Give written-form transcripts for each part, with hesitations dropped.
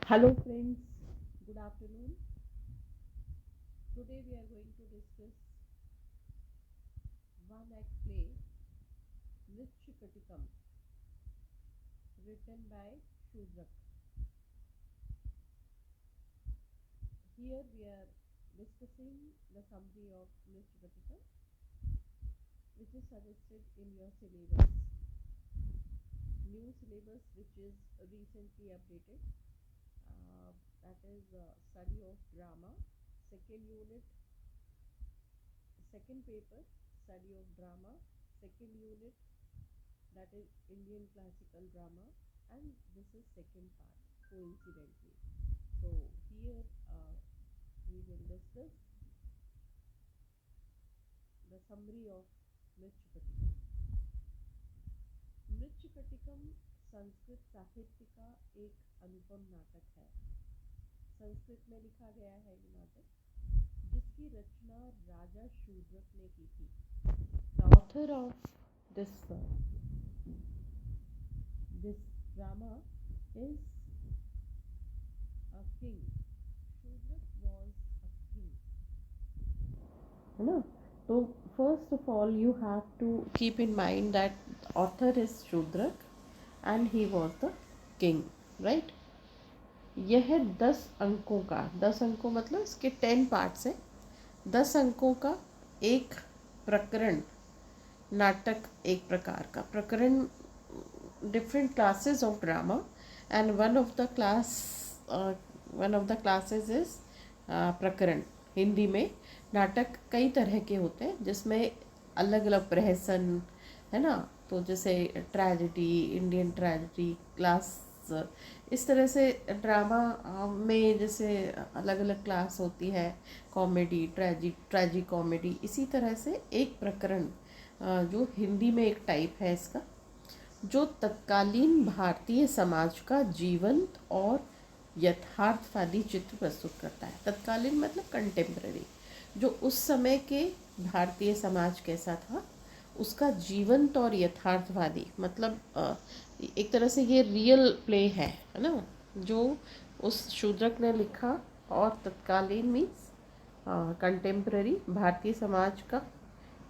Hello friends, good afternoon. Today we are going to discuss one act play Nritya written by Shudrak. Here we are discussing the summary of Nritya which is suggested in your syllabus. New syllabus which is recently updated. That is study of drama, second unit, second paper, study of drama, second unit, that is Indian classical drama, and this is second part coincidentally. So here we will discuss the summary of Mrichkatikam. Mrichchhakatikam Sanskrit साहित्य का एक अनुपम नाटक है। संस्कृत में लिखा गया है ये नाटक, जिसकी रचना राजा शूद्रक ने की थी। The author of this drama is a king. Shudrak was a king, है ना। तो first of all you have to keep in mind that author is Shudrak and he was the king, right? यह 10 अंकों मतलब इसके 10 parts हैं। 10 अंकों का एक प्रकरण नाटक, एक प्रकार का प्रकरण, different classes of drama, and one of the classes is प्रकरण। हिंदी में नाटक कई तरह के होते हैं जिसमें अलग अलग प्रहसन, है ना। तो जैसे ट्रेजेडी, इंडियन ट्रेजेडी क्लास, इस तरह से ड्रामा में जैसे अलग अलग क्लास होती है, कॉमेडी, ट्रेजी कॉमेडी, इसी तरह से एक प्रकरण जो हिंदी में एक टाइप है इसका, जो तत्कालीन भारतीय समाज का जीवंत और यथार्थवादी चित्र प्रस्तुत करता है। तत्कालीन मतलब कंटेम्प्रेरी, जो उस समय के भारतीय समाज कैसा था उसका जीवंत और यथार्थवादी, मतलब एक तरह से ये रियल प्ले है ना, जो उस शूद्रक ने लिखा। और तत्कालीन मीन्स कंटेम्प्रेरी भारतीय समाज का,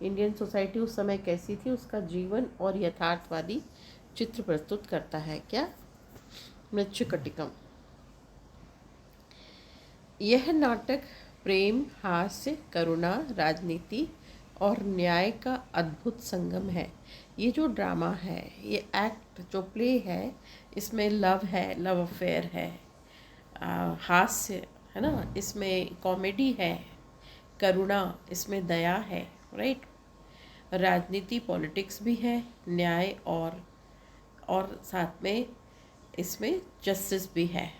इंडियन सोसाइटी उस समय कैसी थी उसका जीवन और यथार्थवादी चित्र प्रस्तुत करता है। क्या? मृच्छकटिकम। यह नाटक प्रेम, हास्य, करुणा, राजनीति और न्याय का अद्भुत संगम है। ये जो ड्रामा है, ये एक्ट जो प्ले है, इसमें लव है, लव अफेयर है, हास्य है ना, इसमें कॉमेडी है, करुणा, इसमें दया है, राइट, राजनीति पॉलिटिक्स भी है, न्याय और साथ में इसमें जस्टिस भी है।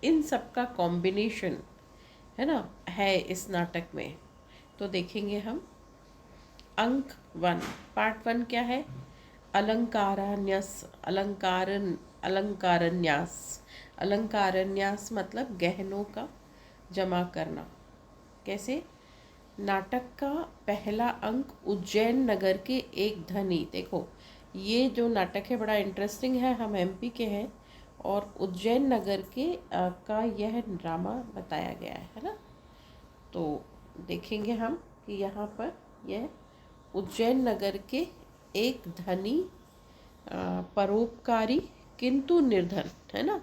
इन सब का कॉम्बिनेशन है ना है इस नाटक में। तो देखेंगे हम अंक 1, पार्ट 1 क्या है? अलंकारन्यास मतलब गहनों का जमा करना। कैसे? नाटक का पहला अंक उज्जैन नगर के एक धनी, देखो ये जो नाटक है बड़ा इंटरेस्टिंग है, हम एमपी के हैं और उज्जैन नगर के का यह ड्रामा बताया गया है ना। तो देखेंगे हम कि यहाँ पर यह उज्जैन नगर के एक धनी, परोपकारी किंतु निर्धन, है ना,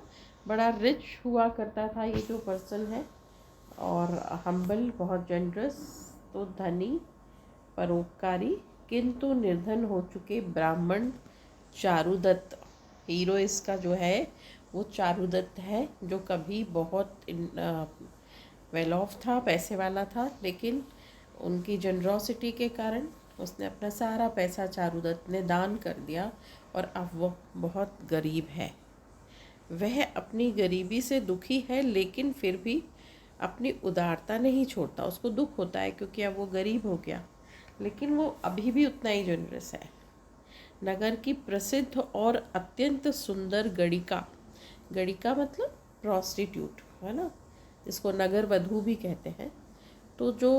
बड़ा रिच हुआ करता था ये जो पर्सन है, और हम्बल, बहुत जेनरस। तो धनी, परोपकारी किंतु निर्धन हो चुके ब्राह्मण चारुदत्त, हीरो इसका जो है वो चारुदत्त है, जो कभी बहुत वेल ऑफ था, पैसे वाला था, लेकिन उनकी जनरॉसिटी के कारण उसने अपना सारा पैसा चारुदत्त ने दान कर दिया और अब वो बहुत गरीब है। वह अपनी गरीबी से दुखी है, लेकिन फिर भी अपनी उदारता नहीं छोड़ता। उसको दुख होता है क्योंकि अब वो गरीब हो गया, लेकिन वो अभी भी उतना ही जनरस है। नगर की प्रसिद्ध और अत्यंत सुंदर गणिका, गणिका मतलब प्रॉस्टिट्यूट, है ना, इसको नगर वधू भी कहते हैं। तो जो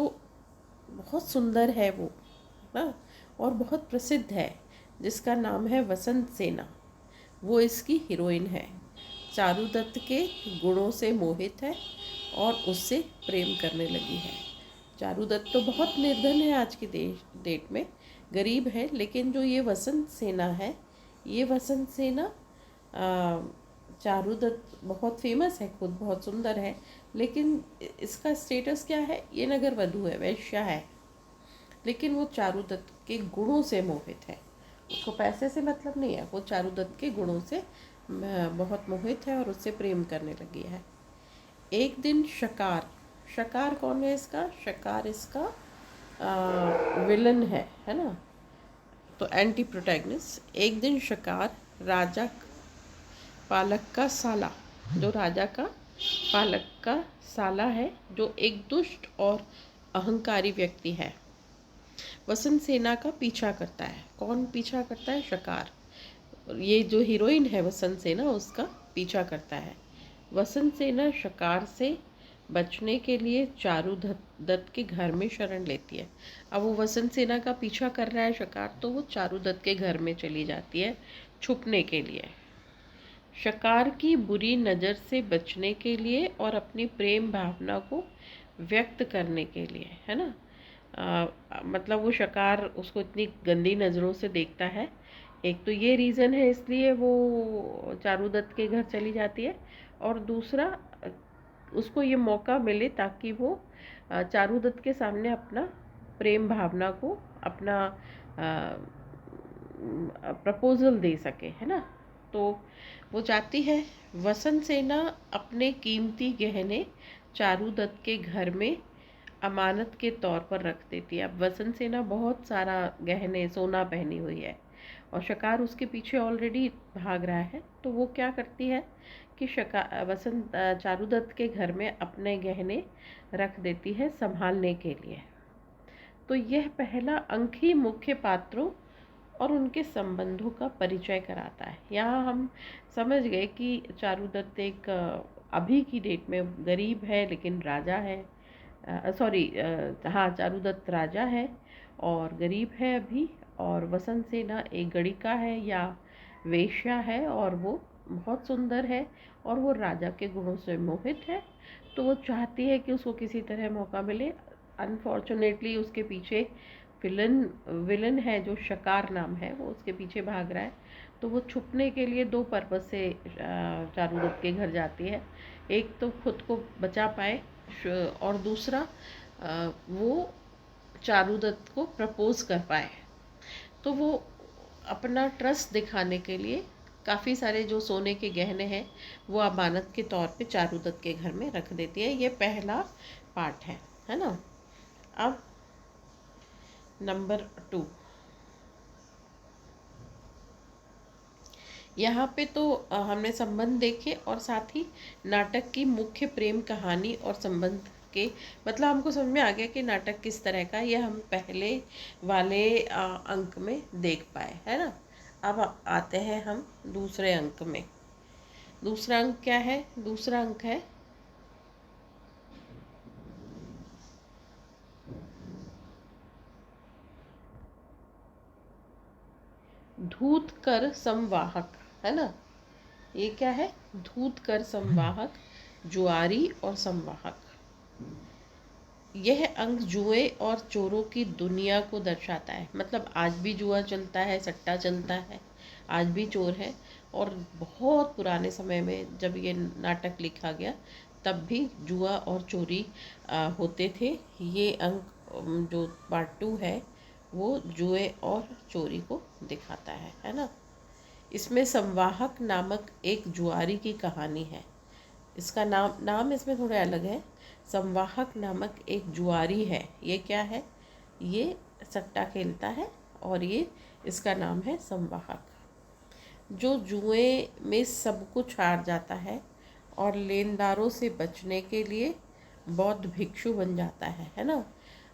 बहुत सुंदर है वो ना, और बहुत प्रसिद्ध है, जिसका नाम है वसंत सेना, वो इसकी हीरोइन है। चारुदत्त के गुणों से मोहित है और उससे प्रेम करने लगी है। चारुदत्त तो बहुत निर्धन है आज की डेट में, गरीब है, लेकिन जो ये वसंत सेना है, ये वसंत सेना चारुदत्त बहुत फेमस है, खुद बहुत सुंदर है, लेकिन इसका स्टेटस क्या है, ये नगर वधू है, वैश्या है, लेकिन वो चारुदत्त के गुणों से मोहित है। उसको पैसे से मतलब नहीं है, वो चारुदत्त के गुणों से बहुत मोहित है और उससे प्रेम करने लगी है। एक दिन शकार, शकार कौन है इसका, शकार इसका विलन है ना, तो एंटी प्रोटैगनिस्ट। एक दिन शकार राजा पालक का साला, जो राजा का पालक का साला है, जो एक दुष्ट और अहंकारी व्यक्ति है, वसंत सेना का पीछा करता है। कौन पीछा करता है, शकार। ये जो हीरोइन है वसंत सेना, उसका पीछा करता है। वसंत सेना शकार से बचने के लिए चारुदत्त के घर में शरण लेती है। अब वो वसंत सेना का पीछा कर रहा है शकार, तो वो चारुदत्त के घर में चली जाती है छुपने के लिए। शकार की बुरी नज़र से बचने के लिए और अपनी प्रेम भावना को व्यक्त करने के लिए, है ना। मतलब वो शकार उसको इतनी गंदी नज़रों से देखता है, एक तो ये रीज़न है इसलिए वो चारुदत्त के घर चली जाती है, और दूसरा उसको ये मौका मिले ताकि वो चारुदत्त के सामने अपना प्रेम भावना को, अपना प्रपोजल दे सके, है ना। तो वो चाहती है। वसंत सेना अपने कीमती गहने चारुदत्त के घर में अमानत के तौर पर रख देती है। अब वसंत सेना बहुत सारा गहने सोना पहनी हुई है और शकार उसके पीछे ऑलरेडी भाग रहा है, तो वो क्या करती है कि वसंत चारुदत्त के घर में अपने गहने रख देती है संभालने के लिए। तो यह पहला अंक ही मुख्य पात्रों और उनके संबंधों का परिचय कराता है। यहाँ हम समझ गए कि चारुदत्त एक अभी की डेट में गरीब है लेकिन राजा है, हाँ, चारुदत्त राजा है और गरीब है अभी, और वसंत सेना एक गणिका है या वेश्या है और वो बहुत सुंदर है और वो राजा के गुणों से मोहित है। तो वो चाहती है कि उसको किसी तरह मौका मिले। अनफॉर्चुनेटली उसके पीछे विलन है जो शकार नाम है, वो उसके पीछे भाग रहा है। तो वो छुपने के लिए दो पर्पस से चारुदत्त के घर जाती है। एक तो खुद को बचा पाए और दूसरा वो चारुदत्त को प्रपोज कर पाए। तो वो अपना ट्रस्ट दिखाने के लिए काफ़ी सारे जो सोने के गहने हैं वो अमानत के तौर पे चारुदत्त के घर में रख देती है। ये पहला पार्ट है ना। अब नंबर 2, यहाँ पे तो हमने संबंध देखे और साथ ही नाटक की मुख्य प्रेम कहानी और संबंध के मतलब हमको समझ में आ गया कि नाटक किस तरह का, ये हम पहले वाले अंक में देख पाए, है ना। अब आते हैं हम दूसरे अंक में। दूसरा अंक क्या है, दूसरा अंक है धूतकर संवाहक, है ना। ये क्या है, धूतकर संवाहक, जुआरी और संवाहक। यह अंक जुए और चोरों की दुनिया को दर्शाता है। मतलब आज भी जुआ चलता है, सट्टा चलता है, आज भी चोर है, और बहुत पुराने समय में जब ये नाटक लिखा गया तब भी जुआ और चोरी होते थे। ये अंक जो पार्ट 2 है वो जुए और चोरी को दिखाता है ना। इसमें संवाहक नामक एक जुआरी की कहानी है। इसका नाम इसमें थोड़े अलग है। संवाहक नामक एक जुआरी है। ये क्या है, ये सट्टा खेलता है और ये इसका नाम है संवाहक, जो जुए में सब कुछ हार जाता है और लेनदारों से बचने के लिए बौद्ध भिक्षु बन जाता है ना।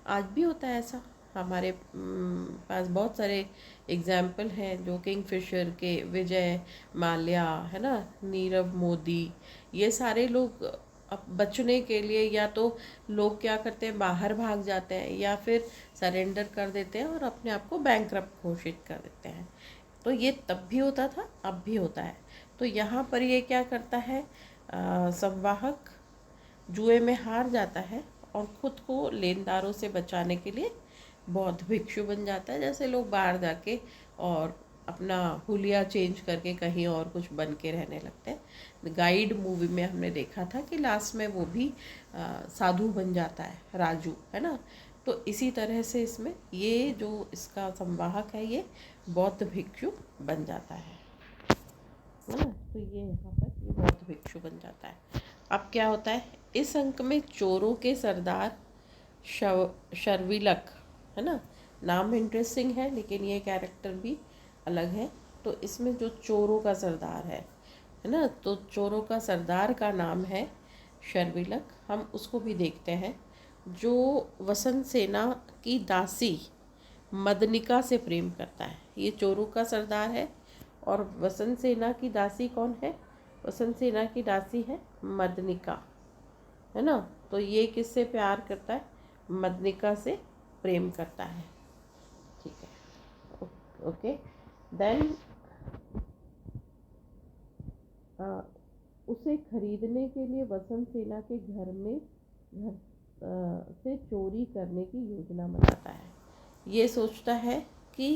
आज भी होता है ऐसा, हमारे पास बहुत सारे एग्जाम्पल हैं, जो किंगफिशर के विजय माल्या, है ना, नीरव मोदी, ये सारे लोग अब बचने के लिए या तो लोग क्या करते हैं, बाहर भाग जाते हैं या फिर सरेंडर कर देते हैं और अपने आप को बैंकरप्ट घोषित कर देते हैं। तो ये तब भी होता था, अब भी होता है। तो यहाँ पर ये क्या करता है, संवाहक जुए में हार जाता है और खुद को लेनदारों से बचाने के लिए बौद्ध भिक्षु बन जाता है। जैसे लोग बाहर जाके और अपना हुलिया चेंज करके कहीं और कुछ बन के रहने लगते हैं। गाइड मूवी में हमने देखा था कि लास्ट में वो भी साधु बन जाता है, राजू, है ना। तो इसी तरह से इसमें ये जो इसका संवाहक है ये बौद्ध भिक्षु बन जाता है ना। तो ये यहाँ पर ये बौद्ध भिक्षु बन जाता है। अब क्या होता है, इस अंक में चोरों के सरदार शर्विलक, है ना, नाम इंटरेस्टिंग है लेकिन ये कैरेक्टर भी अलग है। तो इसमें जो चोरों का सरदार है ना, तो चोरों का सरदार का नाम है शर्विलक। हम उसको भी देखते हैं, जो वसंत सेना की दासी मदनिका से प्रेम करता है। ये चोरों का सरदार है और वसंत सेना की दासी कौन है, वसंत सेना की दासी है मदनिका, है ना। तो ये किससे प्यार करता है, मदनिका से प्रेम करता है, ठीक है, ओके। देन उसे खरीदने के लिए वसंत सेना के घर से चोरी करने की योजना बनाता है। ये सोचता है कि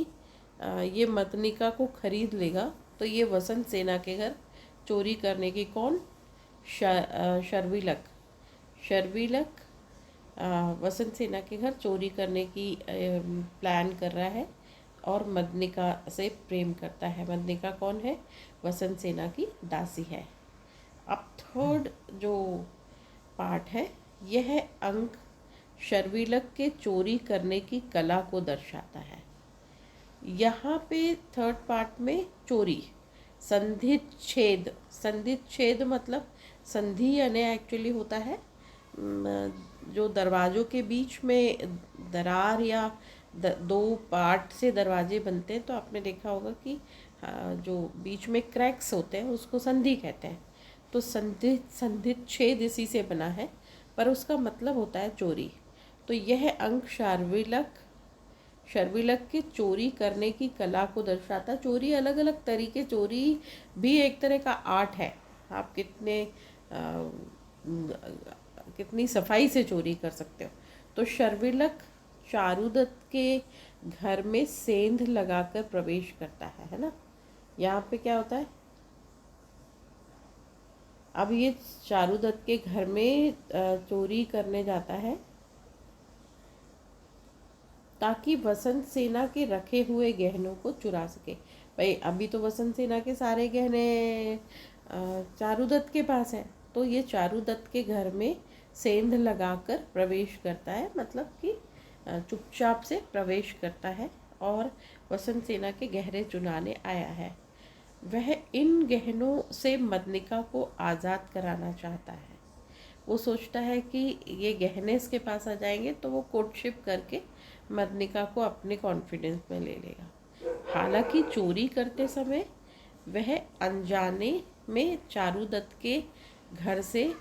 ये मदनिका को खरीद लेगा तो ये वसंत सेना के घर चोरी करने की कौन, शर्विलक वसंत सेना के घर चोरी करने की प्लान कर रहा है और मदनिका से प्रेम करता है। मदनिका कौन है, वसंत सेना की दासी है। अब थर्ड जो पार्ट है, यह अंक शर्विलक के चोरी करने की कला को दर्शाता है। यहाँ पे थर्ड पार्ट में चोरी, संधित छेद मतलब संधि यानी एक्चुअली होता है जो दरवाज़ों के बीच में दरार या दो पार्ट से दरवाजे बनते हैं। तो आपने देखा होगा कि जो बीच में क्रैक्स होते हैं उसको संधि कहते हैं। तो संधित छेद इसी से बना है, पर उसका मतलब होता है चोरी। तो यह अंक शर्विलक के चोरी करने की कला को दर्शाता। चोरी अलग अलग तरीके, चोरी भी एक तरह का आर्ट है। आप कितनी सफाई से चोरी कर सकते हो। तो शर्विलक चारुदत्त के घर में सेंध लगाकर प्रवेश करता है ना। यहाँ पे क्या होता है, अब ये चारुदत्त के घर में चोरी करने जाता है ताकि वसंत सेना के रखे हुए गहनों को चुरा सके। भाई अभी तो वसंत सेना के सारे गहने चारुदत्त के पास हैं, तो ये चारुदत्त के घर में सेंध लगाकर प्रवेश करता है, मतलब कि चुपचाप से प्रवेश करता है और वसंत सेना के गहने चुराने आया है। वह इन गहनों से मदनिका को आज़ाद कराना चाहता है। वो सोचता है कि ये गहने इसके पास आ जाएंगे तो वो कोर्टशिप करके मदनिका को अपने कॉन्फिडेंस में ले लेगा। हालांकि चोरी करते समय वह अनजाने में चारुदत्त के घर से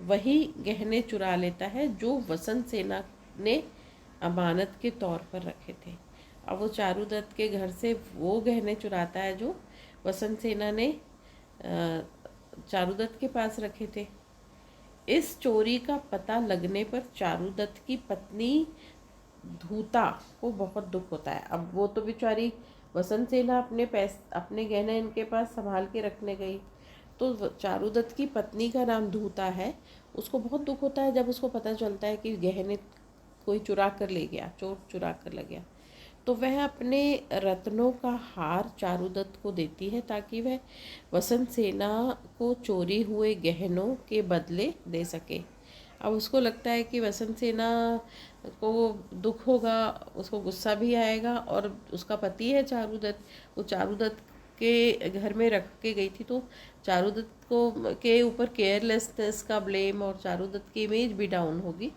वही गहने चुरा लेता है जो वसंत सेना ने अमानत के तौर पर रखे थे। अब वो चारुदत्त के घर से वो गहने चुराता है जो वसंत सेना ने चारुदत्त के पास रखे थे। इस चोरी का पता लगने पर चारुदत्त की पत्नी धूता को बहुत दुख होता है। अब वो तो बेचारी वसंत सेना अपने गहने इनके पास संभाल के रखने गई, तो चारुदत्त की पत्नी का नाम धूता है। उसको बहुत दुख होता है जब उसको पता चलता है कि गहने कोई चुरा कर ले गया, चोर चुरा कर ले गया। तो वह अपने रत्नों का हार चारुदत्त को देती है ताकि वह वसंत सेना को चोरी हुए गहनों के बदले दे सके। अब उसको लगता है कि वसंत सेना को दुख होगा, उसको गुस्सा भी आएगा, और उसका पति है चारुदत्त, वो चारुदत्त के घर में रख के गई थी, तो चारुदत्त को के ऊपर केयरलेसनेस का ब्लेम और चारुदत्त की इमेज भी डाउन होगी।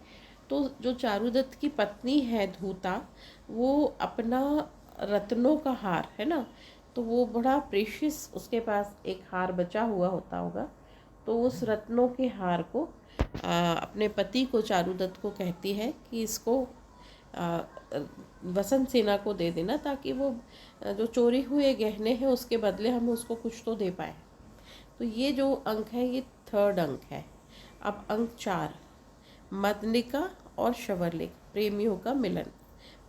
तो जो चारुदत्त की पत्नी है धूता, वो अपना रत्नों का हार है ना, तो वो बड़ा प्रेशियस, उसके पास एक हार बचा हुआ होगा, तो उस रत्नों के हार को अपने पति को, चारुदत्त को कहती है कि इसको वसंत सेना को दे देना ताकि वो जो चोरी हुए गहने हैं उसके बदले हम उसको कुछ तो दे पाए। तो ये जो अंक है ये थर्ड अंक है। अब अंक 4, मदनिका और शबरलिक प्रेमियों का मिलन।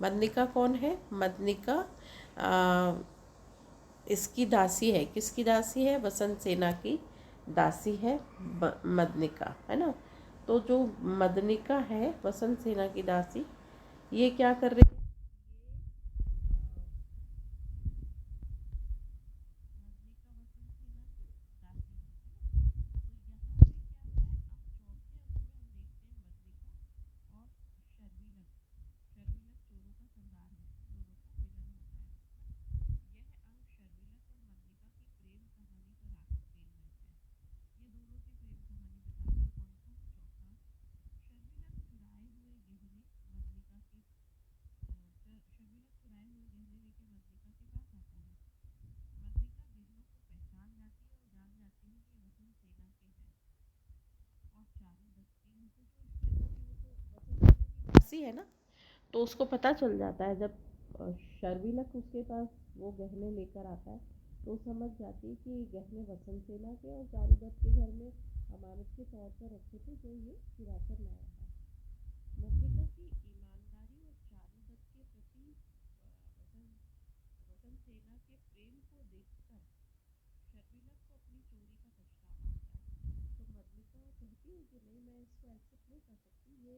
मदनिका कौन है? मदनिका इसकी दासी है। किसकी दासी है? वसंत सेना की दासी है मदनिका, है ना। तो जो मदनिका है वसंत सेना की दासी, ये क्या कर रही है? दासी है ना, तो उसको पता चल जाता है जब शर्विलक उसके पास वो गहने लेकर आता है, तो समझ जाती है कि गहने वसंत सेना के और चारुदत्त के घर में अमानत के तौर पर रखे थे, जो ये चुरा कर लाया है। मदनिका की ईमानदारी और चारुदत्त के प्रति वसंत सेना के प्रेम को देखकर शर्विलक को अपनी चोरी का पछतावा होता है। तो मदनिका कहती है कि नहीं, मैं इसको एक्सेप्ट नहीं कर सकती, ये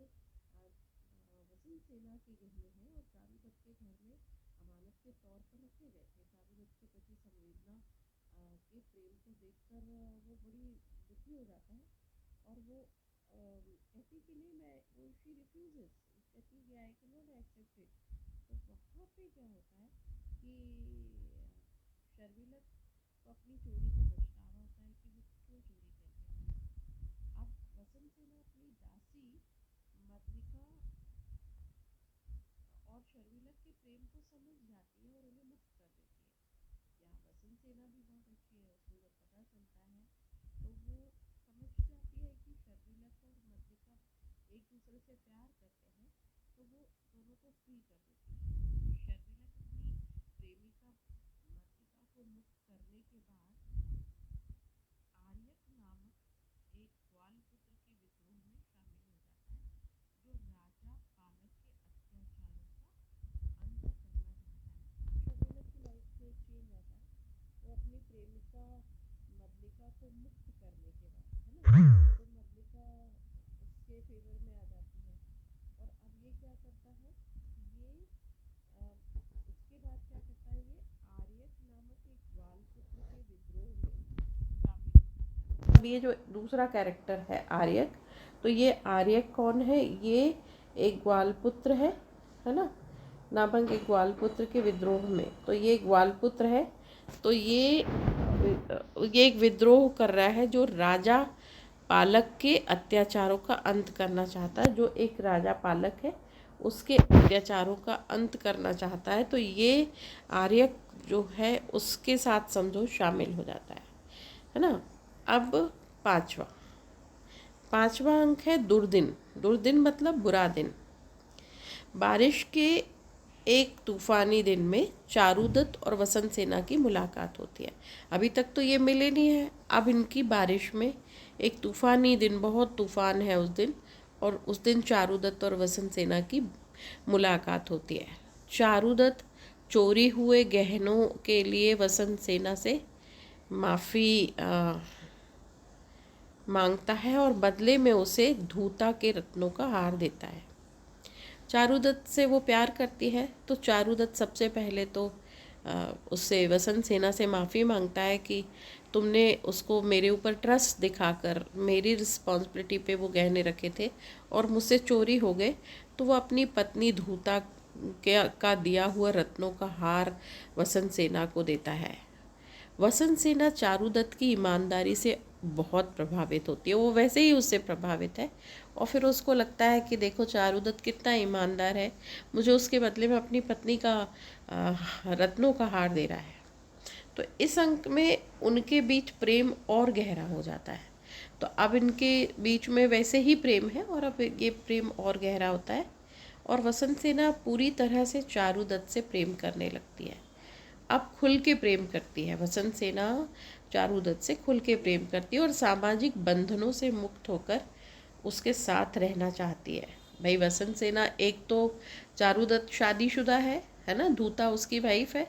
वसंत सेना के गहने हैं और चारुदत्त के घर में अमानत के तौर पर रखे गए थे। चारुदत्त के प्रति संवेदना के प्रेम को देखकर वो बड़ी दुखी हो जाता है, और वो कहती कि नहीं, मैं वो शी रिफ्यूजेस, कहती कि I can not accept it. तो वहाँ पे क्या होता है कि शर्विलक को अपनी चोरी का पछतावा होता है कि वो क्यों चोरी करके लाया। अब वसंत सेना अपनी दासी मदनिका और शर्विलक के प्रेम को समझ जाती है और उन्हें मुक्त कर देती है। यहाँ वसंत सेना भी बहुत अच्छी है, उसको जब पता चलता है तो वो समझ जाती है कि शर्विलक और मदनिका एक दूसरे से प्यार करते हैं, तो वो दोनों को फ्री कर देती है। शर्विलक अपनी प्रेमिका मदनिका को मुक्त करने के बाद आर्यक नामक एक ग्वाल पुत्र के विद्रोह में शामिल हो जाता है, जो राजा पालक के अत्याचारों का अंत करना चाहता है। शर्विलक की लाइफ में एक चेंज आता है, वो अपनी प्रेमिका मदनिका को मुक्त करने के बाद, है ना, तो मदनिका उसके फेवर में आ जाती है। और अब ये क्या करता है, ये उसके बाद क्या करता है, ये आर्यक नामक एक ग्वाल पुत्र के विद्रोह में शामिल होता है। अब ये जो दूसरा कैरेक्टर है आर्यक, तो ये आर्यक कौन है? ये एक ग्वाल पुत्र है ना, नामक एक ग्वाल पुत्र के विद्रोह में। तो ये ग्वाल पुत्र है, तो ये एक विद्रोह कर रहा है जो राजा पालक के अत्याचारों का अंत करना चाहता है। जो एक राजा पालक है उसके अत्याचारों का अंत करना चाहता है, तो ये आर्यक जो है उसके साथ समझो शामिल हो जाता है ना। अब पांचवा अंक है दुर्दिन। दुर्दिन मतलब बुरा दिन। बारिश के एक तूफानी दिन में चारुदत्त और वसंत सेना की मुलाकात होती है। अभी तक तो ये मिले नहीं है, अब इनकी बारिश में एक तूफानी दिन, बहुत तूफान है उस दिन, और उस दिन चारुदत्त और वसंत सेना की मुलाकात होती है। चारुदत्त चोरी हुए गहनों के लिए वसंत सेना से माफ़ी मांगता है और बदले में उसे धूता के रत्नों का हार देता है। चारुदत्त से वो प्यार करती है, तो चारुदत्त सबसे पहले तो उससे वसंत सेना से माफ़ी मांगता है कि तुमने उसको मेरे ऊपर ट्रस्ट दिखाकर मेरी रिस्पॉन्सिबिलिटी पे वो गहने रखे थे और मुझसे चोरी हो गए। तो वो अपनी पत्नी धूता का दिया हुआ रत्नों का हार वसंत सेना को देता है। वसंत सेना चारुदत्त की ईमानदारी से बहुत प्रभावित होती है, वो वैसे ही उससे प्रभावित है, और फिर उसको लगता है कि देखो चारुदत्त कितना ईमानदार है, मुझे उसके बदले में अपनी पत्नी का रत्नों का हार दे रहा है। तो इस अंक में उनके बीच प्रेम और गहरा हो जाता है। तो अब इनके बीच में वैसे ही प्रेम है और अब ये प्रेम और गहरा होता है, और वसंत सेना पूरी तरह से चारुदत्त से प्रेम करने लगती है। अब खुल के प्रेम करती है वसंत सेना। चारुदत्त से खुल के प्रेम करती है और सामाजिक बंधनों से मुक्त होकर उसके साथ रहना चाहती है। भाई वसंत सेना, एक तो चारुदत्त शादीशुदा है ना, दूता उसकी वाइफ है।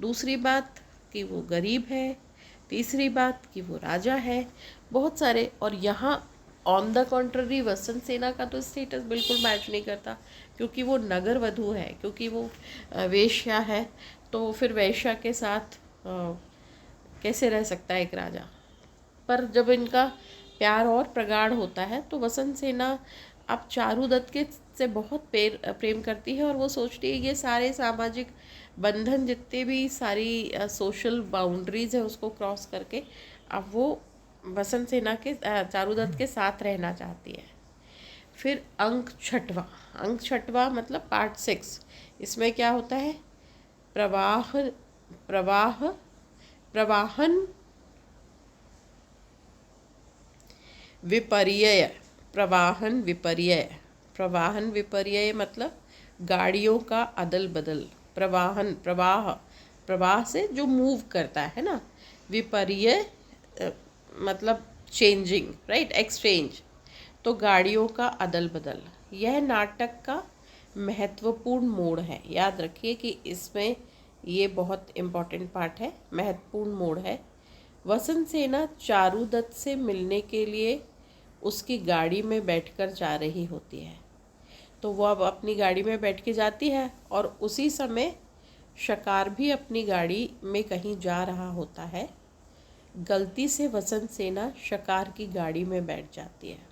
दूसरी बात कि वो गरीब है। तीसरी बात कि वो राजा है। बहुत सारे, और यहाँ ऑन द कॉन्ट्ररी वसंत सेना का तो स्टेटस बिल्कुल मैच नहीं करता, क्योंकि वो नगर वधू है, क्योंकि वो वेश्या है। तो फिर वेश्या के साथ कैसे रह सकता है एक राजा। पर जब इनका प्यार और प्रगाढ़ होता है तो वसंत सेना अब चारुदत्त के से बहुत प्रेम करती है, और वो सोचती है ये सारे सामाजिक बंधन, जितने भी सारी सोशल बाउंड्रीज है, उसको क्रॉस करके अब वो वसंत सेना के चारुदत्त के साथ रहना चाहती है। फिर अंक छठवा मतलब पार्ट 6। इसमें क्या होता है? प्रवाह प्रवाह प्रवाहन विपर्यय। प्रवाहन विपर्यय मतलब गाड़ियों का अदल बदल। प्रवाह से जो मूव करता है ना। विपर्यय मतलब चेंजिंग, राइट, एक्सचेंज। तो गाड़ियों का अदल बदल, यह नाटक का महत्वपूर्ण मोड़ है। याद रखिए कि इसमें ये बहुत इम्पोर्टेंट पार्ट है, महत्वपूर्ण मोड़ है। वसंत सेना चारुदत्त से मिलने के लिए उसकी गाड़ी में बैठकर जा रही होती है। तो वो अब अपनी गाड़ी में बैठ के जाती है, और उसी समय शकार भी अपनी गाड़ी में कहीं जा रहा होता है। गलती से वसंत सेना शकार की गाड़ी में बैठ जाती है।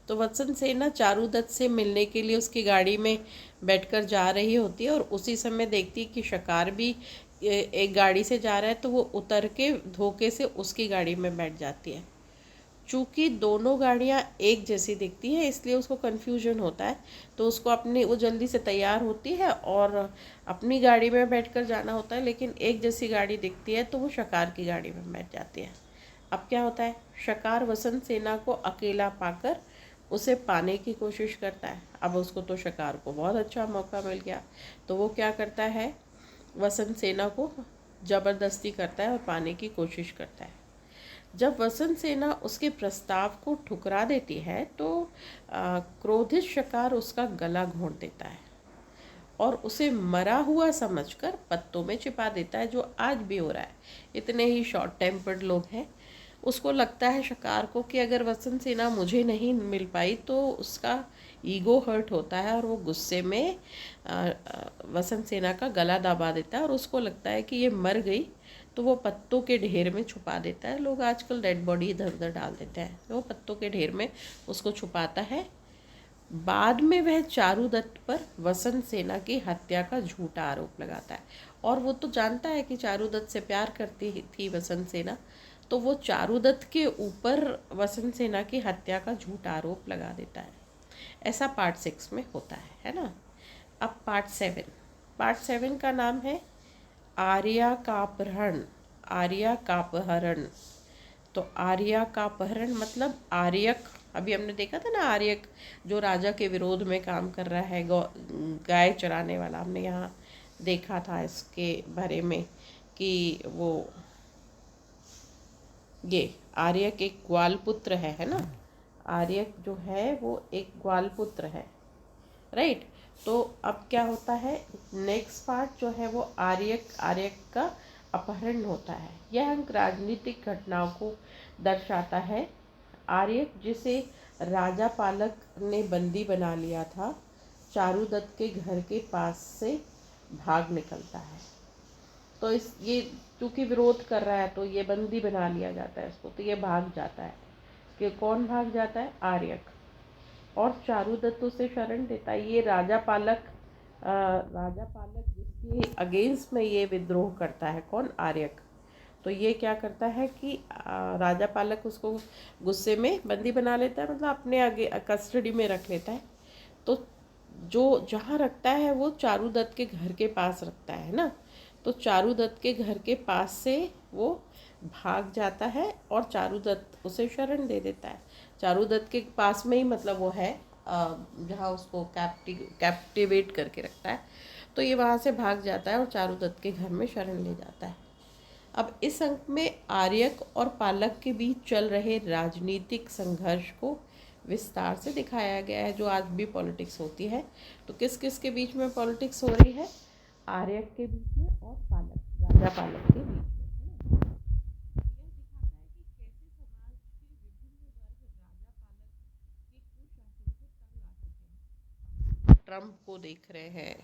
तो वसंत सेना चारुदत्त से मिलने के लिए उसकी गाड़ी में बैठकर जा रही होती है, और उसी समय देखती है कि शकार भी एक गाड़ी से जा रहा है, तो वो उतर के धोखे से उसकी गाड़ी में बैठ जाती है। चूँकि दोनों गाड़ियाँ एक जैसी दिखती हैं, इसलिए उसको कन्फ्यूजन होता है। तो उसको वो जल्दी से तैयार होती है और अपनी गाड़ी में बैठकर जाना होता है, लेकिन एक जैसी गाड़ी दिखती है तो वो शकार की गाड़ी में बैठ जाती है। अब क्या होता है? शकार वसंत सेना को अकेला पाकर उसे पाने की कोशिश करता है। अब उसको तो शकार को बहुत अच्छा मौका मिल गया, तो वो क्या करता है? वसंत सेना को ज़बरदस्ती करता है और पाने की कोशिश करता है। जब वसंत सेना उसके प्रस्ताव को ठुकरा देती है तो क्रोधित शकार उसका गला घोंट देता है और उसे मरा हुआ समझकर पत्तों में छिपा देता है, जो आज भी हो रहा है। इतने ही शॉर्ट टेम्पर्ड लोग हैं। उसको लगता है शकार को कि अगर वसंत सेना मुझे नहीं मिल पाई तो उसका ईगो हर्ट होता है, और वो गुस्से में वसंत सेना का गला दबा देता है, और उसको लगता है कि ये मर गई, तो वो पत्तों के ढेर में छुपा देता है। लोग आजकल डेड बॉडी इधर उधर डाल देते हैं, तो वो पत्तों के ढेर में उसको छुपाता है। बाद में वह चारुदत्त पर वसंत सेना की हत्या का झूठा आरोप लगाता है, और वो तो जानता है कि चारुदत्त से प्यार करती थी वसंत सेना, तो वो चारुदत्त के ऊपर वसंत सेना की हत्या का झूठा आरोप लगा देता है। ऐसा पार्ट 6 में होता है ना। अब पार्ट 7 का नाम है आर्या का अपहरण। तो आर्या का अपहरण मतलब आर्यक, अभी हमने देखा था ना, आर्यक जो राजा के विरोध में काम कर रहा है, गाय चराने वाला, हमने यहाँ देखा था इसके बारे में कि वो ये आर्यक एक ग्वाल पुत्र है ना। आर्यक जो है वो एक ग्वाल पुत्र है, राइट। तो अब क्या होता है, नेक्स्ट पार्ट जो है वो आर्यक का अपहरण होता है। यह अंक राजनीतिक घटनाओं को दर्शाता है। आर्यक, जिसे राजा पालक ने बंदी बना लिया था, चारुदत्त के घर के पास से भाग निकलता है। तो ये चूँकि विरोध कर रहा है तो ये बंदी बना लिया जाता है इसको, तो ये भाग जाता है। कि कौन भाग जाता है? आर्यक। और चारुदत्त उसे शरण देता है। ये राजा पालक जिसके अगेंस्ट में ये विद्रोह करता है, कौन? आर्यक। तो ये क्या करता है कि राजा पालक उसको गुस्से में बंदी बना लेता है, मतलब अपने आगे कस्टडी में रख लेता है। तो जो जहाँ रखता है वो चारुदत्त के घर के पास रखता है ना। तो चारुदत्त के घर के पास से वो भाग जाता है और चारुदत्त उसे शरण दे देता है। चारुदत्त के पास में ही मतलब वो है जहाँ उसको कैप्टिवेट करके रखता है। तो ये वहाँ से भाग जाता है और चारुदत्त के घर में शरण ले जाता है। अब इस अंक में आर्यक और पालक के बीच चल रहे राजनीतिक संघर्ष को विस्तार से दिखाया गया है, जो आज भी पॉलिटिक्स होती है। तो किस किस के बीच में पॉलिटिक्स हो रही है? आर्यक के बीच में और पालक, राजा पालक के बीच में, है ना। यह दिखाता है कि कैसे समाज के विभिन्न वर्ग राजा पालक के कुशासन से तंग आ चुके हैं। ट्रम्प को देख रहे हैं,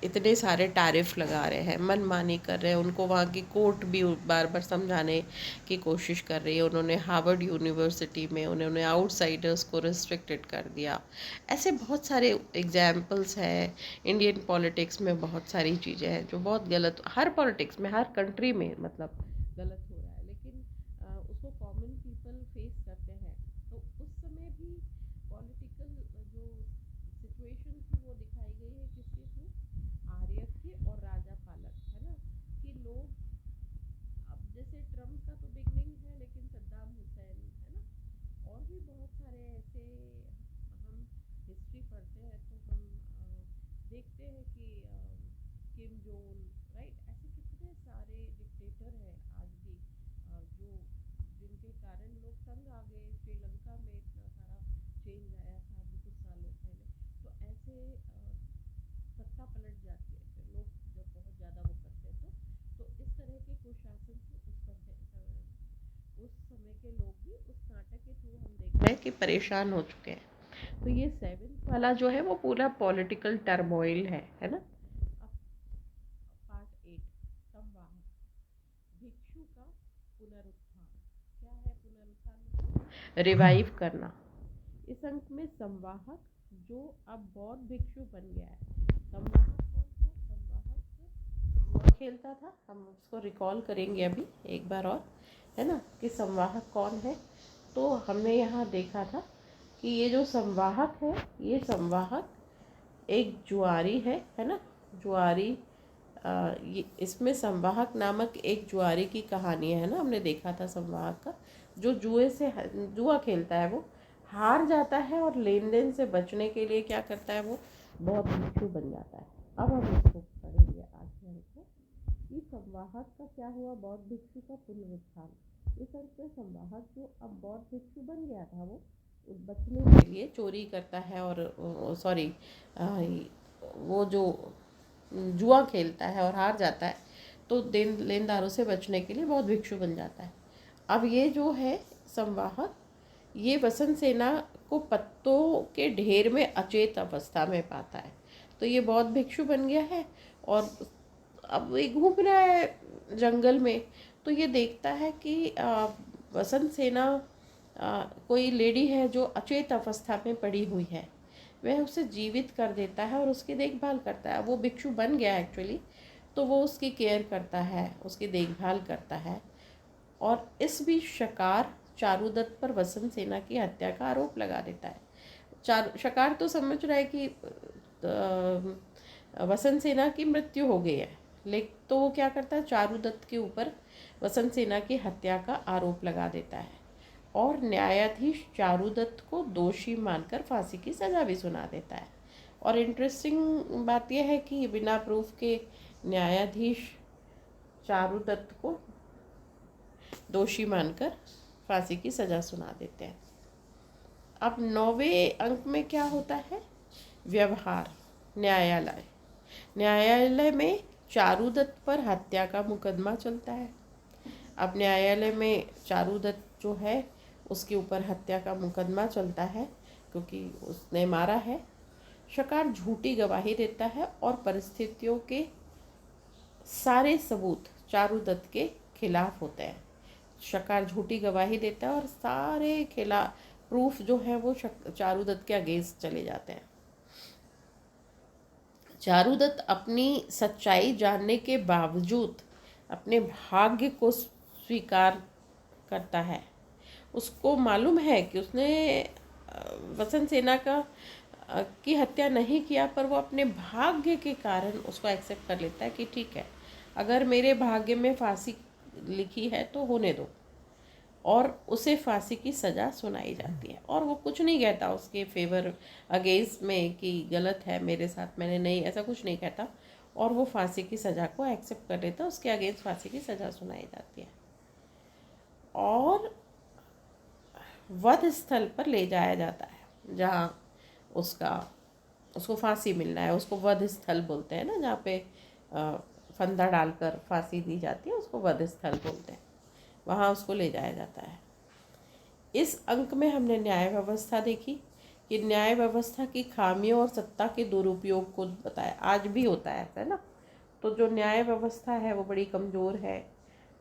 इतने सारे टैरिफ लगा रहे हैं, मनमानी कर रहे हैं, उनको वहाँ की कोर्ट भी बार बार समझाने की कोशिश कर रही है। उन्होंने हार्वर्ड यूनिवर्सिटी में उन्होंने आउटसाइडर्स को रिस्ट्रिक्टेड कर दिया। ऐसे बहुत सारे एग्जाम्पल्स हैं। इंडियन पॉलिटिक्स में बहुत सारी चीज़ें हैं जो बहुत गलत, हर पॉलिटिक्स में, हर कंट्री में मतलब गलत हो रहा है, लेकिन उसको कॉमन पीपल फेस करते हैं। तो उस समय भी पॉलिटिकल जो सिचुएशन थी वो दिखाई गई है किसके थ्रू? आर्यक के और राजा पालक, है ना। कि लोग, अब जैसे ट्रम्प का तो बिगनिंग है, लेकिन सद्दाम हुसैन, है ना, और भी बहुत सारे ऐसे, हम हिस्ट्री पढ़ते हैं तो हम देखते हैं कि किम जोन, राइट, ऐसे कितने सारे डिक्टेटर हैं आज भी, जो जिनके कारण लोग तंग आ गए। श्रीलंका में इतना सारा चेंज आया था अभी कुछ सालों पहले। तो ऐसे सत्ता पलट जाती है फिर लोग जब बहुत ज़्यादा वो करते हैं। तो इस तरह के कुशासन से उस समय के लोग भी उस नाटक के थ्रू हम देख रहे हैं कि परेशान हो चुके हैं। तो ये 7th वाला जो है वो पूरा पॉलिटिकल टर्मोइल है ना। अब पार्ट 8, संवाहन, भिक्षु का पुनरुत्थान। क्या है पुनरुत्थान? रिवाइव करना। इस अंक में संवाहक जो अब बौद्ध भिक्षु बन गया है। संवाहक कौन था? संवाहक जुआ खेलता था, हम उसको रिकॉल करेंगे अभी एक बार और, है ना, कि संवाहक कौन है। तो हमने यहाँ देखा था कि ये जो संवाहक है, ये संवाहक एक जुआरी है ना। जुआरी, ये इसमें संवाहक नामक एक जुआरी की कहानी है ना, हमने देखा था संवाहक का, जो जुआ खेलता है, वो हार जाता है और लेन देन से बचने के लिए क्या करता है, वो बहुत भिक्षु बन जाता है। अब हम इसको पढ़ेंगे आज को कि संवाहक का क्या हुआ, बौद्ध भिक्षु का पुनरुत्थान। इस अर्थ में संवाहक जो अब बौद्ध भिक्षु बन गया था, वो बचने के लिए चोरी करता है और सॉरी, वो जो जुआ खेलता है और हार जाता है, तो लेनदारों से बचने के लिए बहुत भिक्षु बन जाता है। अब ये जो है संवाहक, ये वसंत सेना को पत्तों के ढेर में अचेत अवस्था में पाता है। तो ये बहुत भिक्षु बन गया है और अब ये घूम रहा है जंगल में। तो ये देखता है कि वसंत सेना, कोई लेडी है जो अचेत अवस्था में पड़ी हुई है, वह उसे जीवित कर देता है और उसकी देखभाल करता है। वो भिक्षु बन गया एक्चुअली, तो वो उसकी केयर करता है, उसकी देखभाल करता है। और इस बीच शकार चारुदत्त पर वसंत सेना की हत्या का आरोप लगा देता है। शकार तो समझ रहा है कि वसंत सेना की मृत्यु हो गई है, लेकिन तो वो क्या करता है, चारुदत्त के ऊपर वसंत सेना की हत्या का आरोप लगा देता है और न्यायाधीश चारुदत्त को दोषी मानकर फांसी की सज़ा भी सुना देता है। और इंटरेस्टिंग बात यह है कि बिना प्रूफ के न्यायाधीश चारुदत्त को दोषी मानकर फांसी की सज़ा सुना देते हैं। अब 9वें अंक में क्या होता है? व्यवहार, न्यायालय। न्यायालय में चारुदत्त पर हत्या का मुकदमा चलता है। अब न्यायालय में चारुदत्त जो है उसके ऊपर हत्या का मुकदमा चलता है क्योंकि उसने मारा है। शकार झूठी गवाही देता है और परिस्थितियों के सारे सबूत चारुदत्त के खिलाफ होते हैं। शकार झूठी गवाही देता है और सारे खिलाफ प्रूफ जो है वो चारुदत्त के अगेंस्ट चले जाते हैं। चारुदत्त अपनी सच्चाई जानने के बावजूद अपने भाग्य को स्वीकार करता है। उसको मालूम है कि उसने वसंत सेना की हत्या नहीं किया, पर वो अपने भाग्य के कारण उसको एक्सेप्ट कर लेता है कि ठीक है, अगर मेरे भाग्य में फांसी लिखी है तो होने दो। और उसे फांसी की सज़ा सुनाई जाती है और वो कुछ नहीं कहता उसके फेवर अगेंस्ट में कि गलत है मेरे साथ, मैंने नहीं, ऐसा कुछ नहीं कहता। और वो फांसी की सज़ा को एक्सेप्ट कर लेता है, उसके अगेंस्ट फांसी की सज़ा सुनाई जाती है और वध स्थल पर ले जाया जाता है जहाँ उसको फांसी मिलना है। उसको वध स्थल बोलते हैं ना, जहाँ पे फंदा डालकर फांसी दी जाती है, उसको वध स्थल बोलते हैं। वहाँ उसको ले जाया जाता है। इस अंक में हमने न्याय व्यवस्था देखी कि न्याय व्यवस्था की खामियों और सत्ता के दुरुपयोग को बताया। आज भी होता है ऐसा, है ना। तो जो न्याय व्यवस्था है वो बड़ी कमज़ोर है,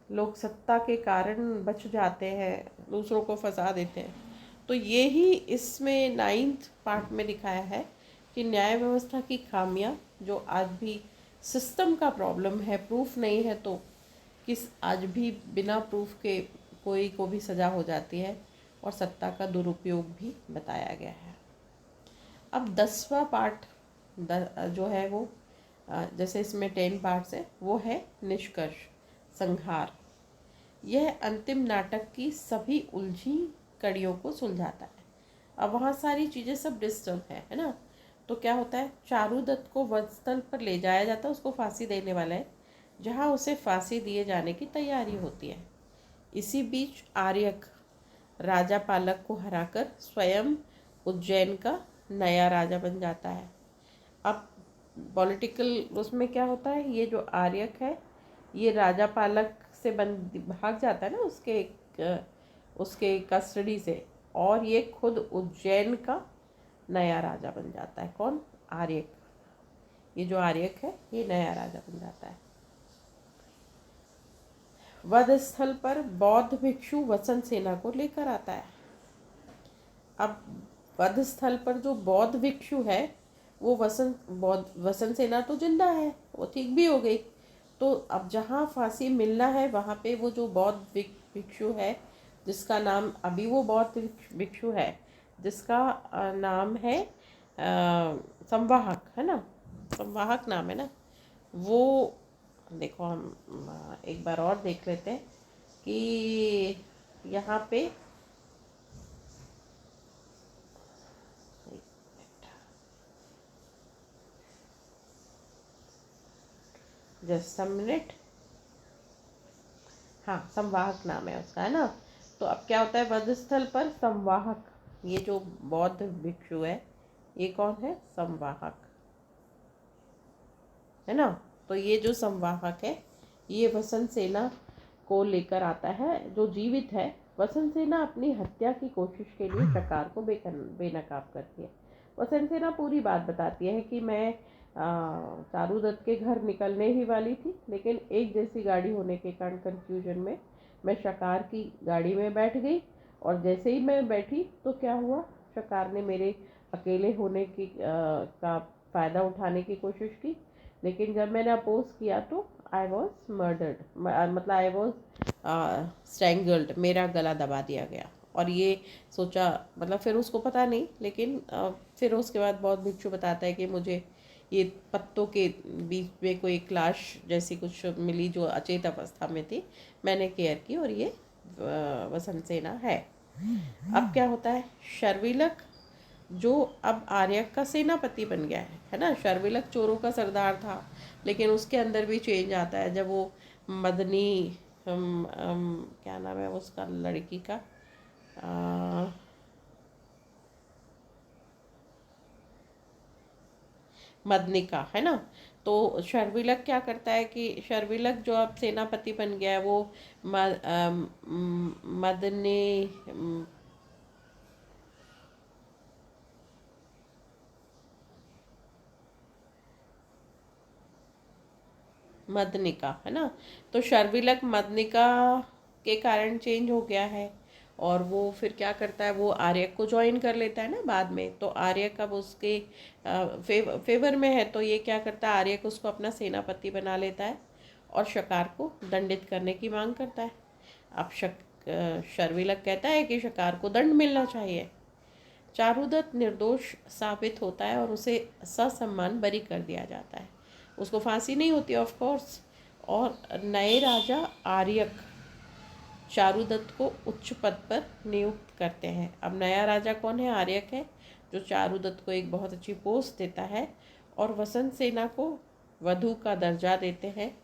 लोग सत्ता के कारण बच जाते हैं, दूसरों को फंसा देते हैं। तो ये ही इसमें 9th पार्ट में दिखाया है कि न्याय व्यवस्था की खामियां जो आज भी सिस्टम का प्रॉब्लम है, प्रूफ नहीं है तो किस आज भी बिना प्रूफ के कोई को भी सज़ा हो जाती है और सत्ता का दुरुपयोग भी बताया गया है। अब 10वां पार्ट जो है वो जैसे इसमें 10 पार्ट्स है, वो है निष्कर्ष, संहार। यह अंतिम नाटक की सभी उलझी कड़ियों को सुलझाता है। अब वहाँ सारी चीज़ें सब डिस्टर्ब है ना। तो क्या होता है, चारुदत्त को वध स्थल पर ले जाया जाता है, उसको फांसी देने वाला है, जहाँ उसे फांसी दिए जाने की तैयारी होती है। इसी बीच आर्यक राजा पालक को हराकर स्वयं उज्जैन का नया राजा बन जाता है। अब पॉलिटिकल उसमें क्या होता है, ये जो आर्यक है ये राजा पालक से भाग जाता है ना उसके कस्टडी से, और ये खुद उज्जैन का नया राजा बन जाता है। कौन? आर्यक। ये जो आर्यक है ये नया राजा बन जाता है। वध स्थल पर बौद्ध भिक्षु वसंत सेना को लेकर आता है। अब वध स्थल पर जो बौद्ध भिक्षु है वो वसंत सेना तो जिंदा है, वो ठीक भी हो गई। तो अब जहाँ फांसी मिलना है वहाँ पे वो जो बौद्ध भिक्षु है, जिसका नाम अभी वो बौद्ध भिक्षु है जिसका नाम है संवाहक, है ना, संवाहक नाम है ना। वो देखो हम एक बार और देख लेते हैं कि यहाँ पे जस्ट अ मिनट, हाँ संवाहक नाम है उसका, है ना। तो अब क्या होता है, वध स्थल पर संवाहक, ये जो बौद्ध भिक्षु है ये कौन है? संवाहक, है ना। तो ये जो संवाहक है ये वसंत सेना को लेकर आता है जो जीवित है। वसंत सेना अपनी हत्या की कोशिश के लिए शकार को बेनकाब करती है। वसंत सेना पूरी बात बताती है कि मैं चारुदत्त के घर निकलने ही वाली थी, लेकिन एक जैसी गाड़ी होने के कारण कंफ्यूजन में मैं शकार की गाड़ी में बैठ गई, और जैसे ही मैं बैठी तो क्या हुआ, शकार ने मेरे अकेले होने की का फ़ायदा उठाने की कोशिश की, लेकिन जब मैंने अपोज किया तो आई वॉज मर्डर्ड, मतलब आई वॉज स्ट्रैंगल्ड, मेरा गला दबा दिया गया। और ये सोचा, मतलब फिर उसको पता नहीं, लेकिन फिर उसके बाद बहुत भिक्षु बताता है कि मुझे ये पत्तों के बीच में कोई एक लाश जैसी कुछ मिली जो अचेत अवस्था में थी, मैंने केयर की और ये वसंत सेना है। अब क्या होता है, शर्विलक जो अब आर्यक का सेनापति बन गया है ना। शर्विलक चोरों का सरदार था, लेकिन उसके अंदर भी चेंज आता है जब वो मदनी क्या नाम है उसका लड़की का, मदनिका, है ना। तो शर्विलक क्या करता है कि शर्विलक जो अब सेनापति बन गया है वो मदनी मदनिका, है ना। तो शर्विलक मदनिका के कारण चेंज हो गया है, और वो फिर क्या करता है, वो आर्यक को ज्वाइन कर लेता है ना बाद में। तो आर्यक अब उसके फेवर में है, तो ये क्या करता है, आर्यक उसको अपना सेनापति बना लेता है और शकार को दंडित करने की मांग करता है। अब शर्विलक कहता है कि शकार को दंड मिलना चाहिए। चारुदत्त निर्दोष साबित होता है और उसे ससम्मान बरी कर दिया जाता है। उसको फांसी नहीं होती ऑफ कोर्स, और नए राजा आर्यक चारुदत्त को उच्च पद पर नियुक्त करते हैं। अब नया राजा कौन है? आर्यक है, जो चारुदत्त को एक बहुत अच्छी पोस्ट देता है और वसंत सेना को वधू का दर्जा देते हैं,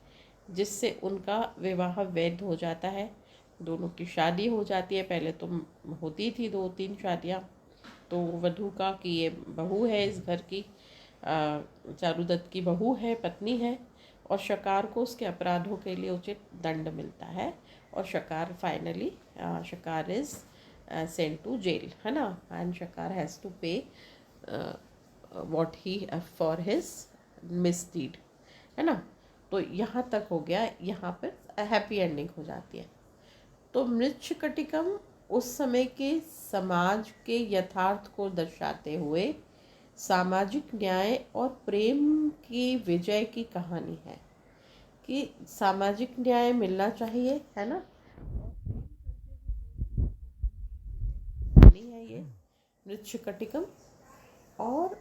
जिससे उनका विवाह वैध हो जाता है। दोनों की शादी हो जाती है। पहले तो होती थी 2-3 शादियाँ। तो वधू का कि ये बहू है इस घर की, चारुदत्त की बहू है, पत्नी है, और शकार को उसके अपराधों के लिए उचित दंड मिलता है। और शकार फाइनली, शकार इज सेंट टू जेल, है ना, एंड शकार हैज़ टू पे वॉट ही फॉर हिज मिसडीड, है ना। तो यहाँ तक हो गया, यहाँ पर हैप्पी एंडिंग हो जाती है। तो मृच्छकटिकम उस समय के समाज के यथार्थ को दर्शाते हुए सामाजिक न्याय और प्रेम की विजय की कहानी है, कि सामाजिक न्याय मिलना चाहिए, है ना। कहानी है ये मृच्छकटिकम, और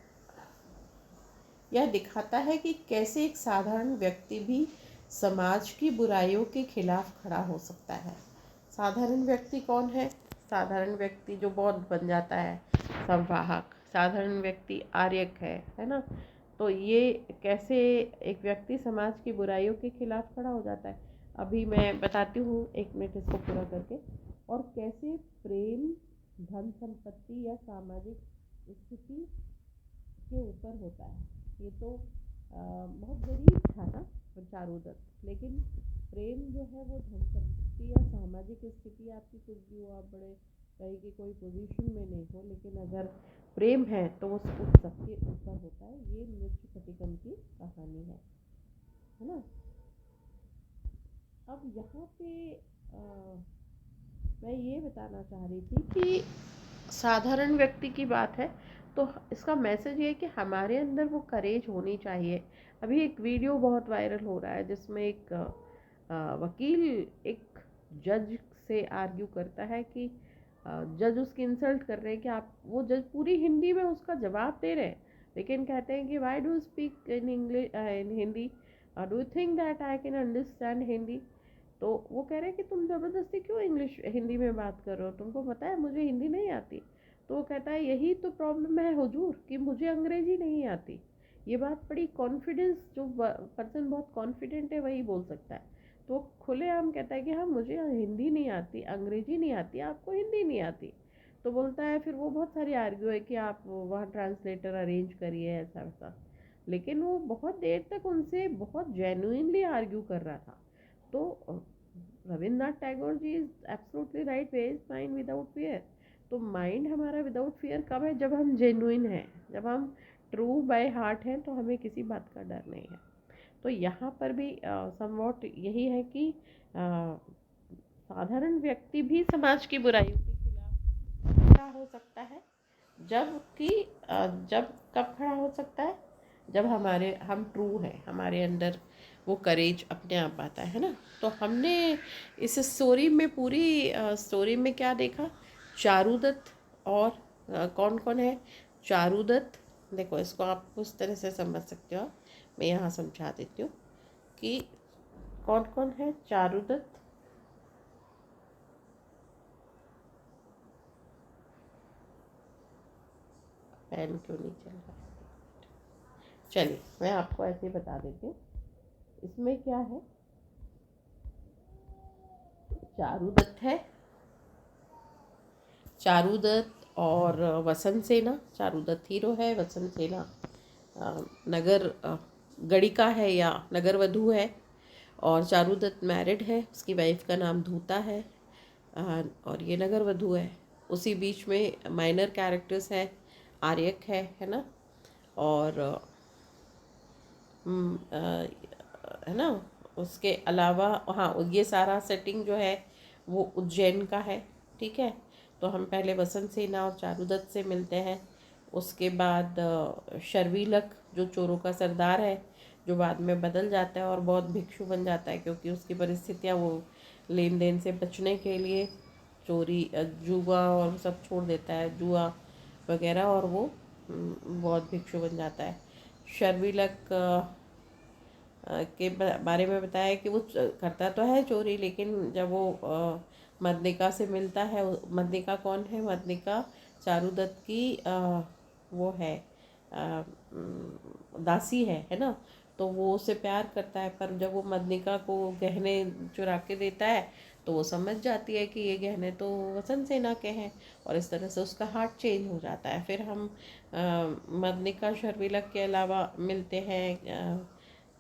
यह दिखाता है कि कैसे एक साधारण व्यक्ति भी समाज की बुराइयों के खिलाफ खड़ा हो सकता है। साधारण व्यक्ति कौन है? साधारण व्यक्ति जो बौद्ध बन जाता है, संवाहक। साधारण व्यक्ति आर्यक है ना। तो ये कैसे एक व्यक्ति समाज की बुराइयों के खिलाफ खड़ा हो जाता है, अभी मैं बताती हूँ, 1 मिनट इसको पूरा करके। और कैसे प्रेम धन संपत्ति या सामाजिक स्थिति के ऊपर होता है। ये तो बहुत गरीब था ना चारुदत्त, लेकिन प्रेम जो है वो धन संपत्ति या सामाजिक स्थिति आपकी कुछ भी हो, आप बड़े कहीं की कोई पोजीशन में नहीं हो, लेकिन अगर प्रेम है तो वो सबके ऊपर होता है। ये मृच्छकटिकम की कहानी है ना। अब यहाँ पे मैं ये बताना चाह रही थी कि साधारण व्यक्ति की बात है, तो इसका मैसेज ये है कि हमारे अंदर वो करेज होनी चाहिए। अभी एक वीडियो बहुत वायरल हो रहा है जिसमें एक वकील एक जज से आर्ग्यू करता है कि जज उसकी इंसल्ट कर रहे हैं कि आप, वो जज पूरी हिंदी में उसका जवाब दे रहे हैं, लेकिन कहते हैं कि why do speak in English, in Hindi, do you think that I can understand Hindi. तो वो कह रहे हैं कि तुम ज़बरदस्ती क्यों इंग्लिश हिंदी में बात कर रहे हो, तुमको पता है मुझे हिंदी नहीं आती। तो वो कहता है यही तो प्रॉब्लम है हुजूर, कि मुझे अंग्रेज़ी नहीं आती। ये बात बड़ी कॉन्फिडेंस, जो पर्सन बहुत कॉन्फिडेंट है वही बोल सकता है। तो वो खुलेआम कहता है कि हाँ मुझे हिंदी नहीं आती, अंग्रेज़ी नहीं आती, आपको हिंदी नहीं आती। तो बोलता है, फिर वो बहुत सारी आर्ग्यू है कि आप वहाँ ट्रांसलेटर अरेंज करिए, ऐसा वैसा। लेकिन वो बहुत देर तक उनसे बहुत जेन्युइनली आर्ग्यू कर रहा था। तो Rabindranath Tagore ji is absolutely right, way is mind without fear. तो माइंड हमारा विदाउट फियर कब है? जब हम जेन्युइन हैं, जब हम ट्रू बाय हार्ट हैं, तो हमें किसी बात का डर नहीं है। तो यहाँ पर भी समवॉट यही है कि साधारण व्यक्ति भी समाज की बुराइयों के खिलाफ खड़ा हो सकता है। जब कब खड़ा हो सकता है? जब हम ट्रू हैं, हमारे अंदर वो करेज अपने आप आता है ना। तो हमने इस स्टोरी में, पूरी स्टोरी में क्या देखा? चारुदत्त और कौन कौन है? चारुदत्त, देखो इसको आप उस तरह से समझ सकते हो, मैं यहाँ समझा देती हूँ कि कौन कौन है। चारुदत्त, पेन क्यों नहीं चल रहा है? चलिए मैं आपको ऐसे ही बता देती हूँ। इसमें क्या है, चारुदत्त है, चारुदत्त और वसंत सेना। चारुदत्त हीरो है, वसंत सेना नगर गणिका है या नगर वधू है। और चारुदत्त मैरिड है, उसकी वाइफ का नाम धूता है, और ये नगर वधू है। उसी बीच में माइनर कैरेक्टर्स है, आर्यक है ना, और है ना। उसके अलावा हाँ, ये सारा सेटिंग जो है वो उज्जैन का है, ठीक है। तो हम पहले वसंत सेना और चारुदत्त से मिलते हैं। उसके बाद शर्विलक जो चोरों का सरदार है, जो बाद में बदल जाता है और बहुत भिक्षु बन जाता है, क्योंकि उसकी परिस्थितियाँ, वो लेन देन से बचने के लिए चोरी, जुआ और सब छोड़ देता है, जुआ वगैरह, और वो बहुत भिक्षु बन जाता है। शर्विलक के बारे में बताया कि वो करता तो है चोरी, लेकिन जब वो मदनिका से मिलता है, मदनिका कौन है? मदनिका चारुदत्त की वो है, दासी है ना। तो वो उससे प्यार करता है, पर जब वो मदनिका को गहने चुरा के देता है तो वो समझ जाती है कि ये गहने तो वसंत सेना के हैं, और इस तरह से उसका हार्ट चेंज हो जाता है। फिर हम मदनिका शर्विलक के अलावा मिलते हैं,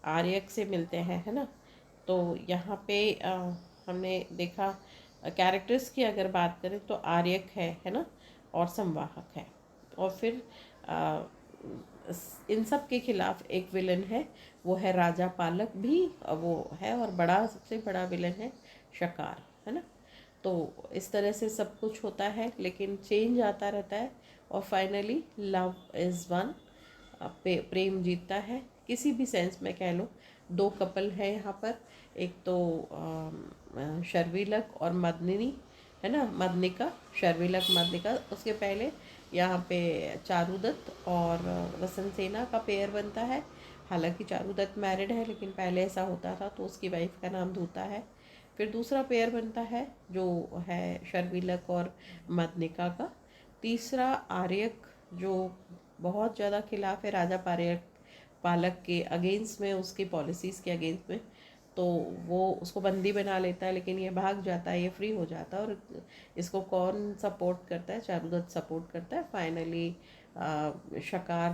आर्यक से मिलते हैं, है ना। तो यहाँ पे हमने देखा कैरेक्टर्स की अगर बात करें तो आर्यक है ना, और संवाहक है। और फिर अ, इन सब के खिलाफ एक विलन है, वो है राजा पालक भी, वो है, और बड़ा सबसे बड़ा विलन है शकार, है ना। तो इस तरह से सब कुछ होता है, लेकिन चेंज आता रहता है, और फाइनली लव इज़ वन, प्रेम जीतता है। किसी भी सेंस में कह लो, दो कपल है यहाँ पर, एक तो शर्विलक और मदनिनी, है ना, मदनिका, शर्विलक मदनिका। उसके पहले यहाँ पे चारुदत्त और वसंत सेना का पेयर बनता है। हालांकि चारुदत्त मैरिड है, लेकिन पहले ऐसा होता था, तो उसकी वाइफ का नाम दूता है। फिर दूसरा पेयर बनता है जो है शर्विलक और मदनिका का। तीसरा आर्यक, जो बहुत ज़्यादा खिलाफ है राजा पालक के अगेंस्ट में, उसकी पॉलिसीज़ के अगेंस्ट में। तो वो उसको बंदी बना लेता है, लेकिन ये भाग जाता है, ये फ्री हो जाता है। और इसको कौन सपोर्ट करता है? चारुदत्त सपोर्ट करता है। फाइनली शकार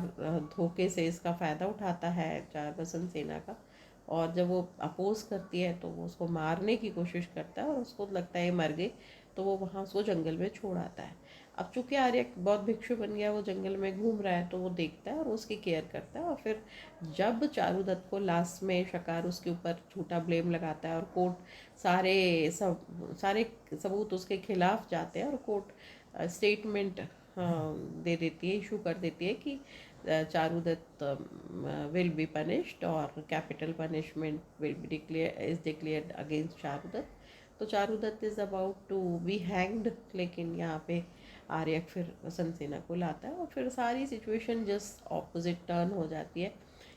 धोखे से इसका फ़ायदा उठाता है वसंत सेना का, और जब वो अपोज करती है तो वो उसको मारने की कोशिश करता है, और उसको लगता है ये मर गई, तो वो वहाँ उसको जंगल में छोड़ आता है। अब चूंकि आर्य बहुत भिक्षु बन गया, वो जंगल में घूम रहा है, तो वो देखता है और उसकी केयर करता है। और फिर जब चारुदत्त को लास्ट में शकार उसके ऊपर झूठा ब्लेम लगाता है, और कोर्ट सारे सबूत उसके खिलाफ जाते हैं, और कोर्ट स्टेटमेंट दे देती है, इशू कर देती है कि चारुदत्त विल बी पनिश्ड, और capital punishment will be declared against Charudatta. तो Charudatta is about to be hanged, लेकिन यहाँ पे आर्यक फिर वसंत सेना को लाता है, और फिर सारी सिचुएशन जस्ट ऑपोजिट टर्न हो जाती है,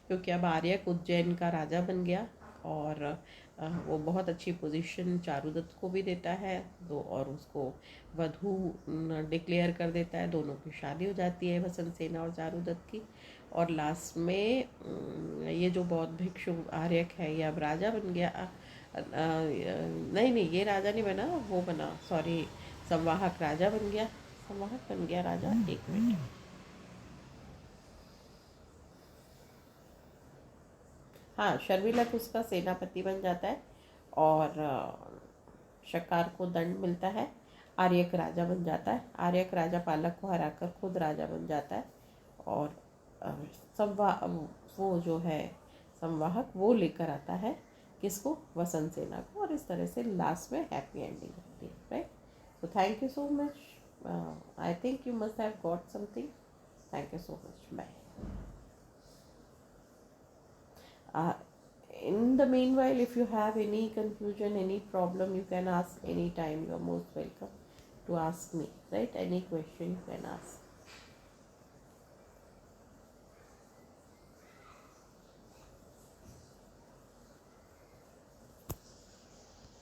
क्योंकि अब आर्यक उज्जैन का राजा बन गया, और वो बहुत अच्छी पोजीशन चारुदत्त को भी देता है, दो, और उसको वधू डिक्लेयर कर देता है। दोनों की शादी हो जाती है, वसंत सेना और चारुदत्त की। और लास्ट में ये जो बौद्ध भिक्षु आर्यक है, ये अब राजा बन गया। नहीं नहीं, ये राजा नहीं बना, वो बना, सॉरी, संवाहक राजा बन गया। संवाहक बन गया राजा, एक मिनट। हाँ, शर्मिलक उसका सेनापति बन जाता है, और शकार को दंड मिलता है। आर्यक राजा बन जाता है। आर्यक राजा पालक को हराकर खुद राजा बन जाता है, और अ, संवा वो जो है संवाहक, वो लेकर आता है किसको? वसंत सेना को। और इस तरह से लास्ट में हैप्पी एंडिंग होती है, right. So thank you so much. I think you must have got something. Thank you so much, bye. Uh, in the meanwhile, if you have any confusion, any problem, you can ask anytime. You are most welcome to ask me, right? Any question you can ask.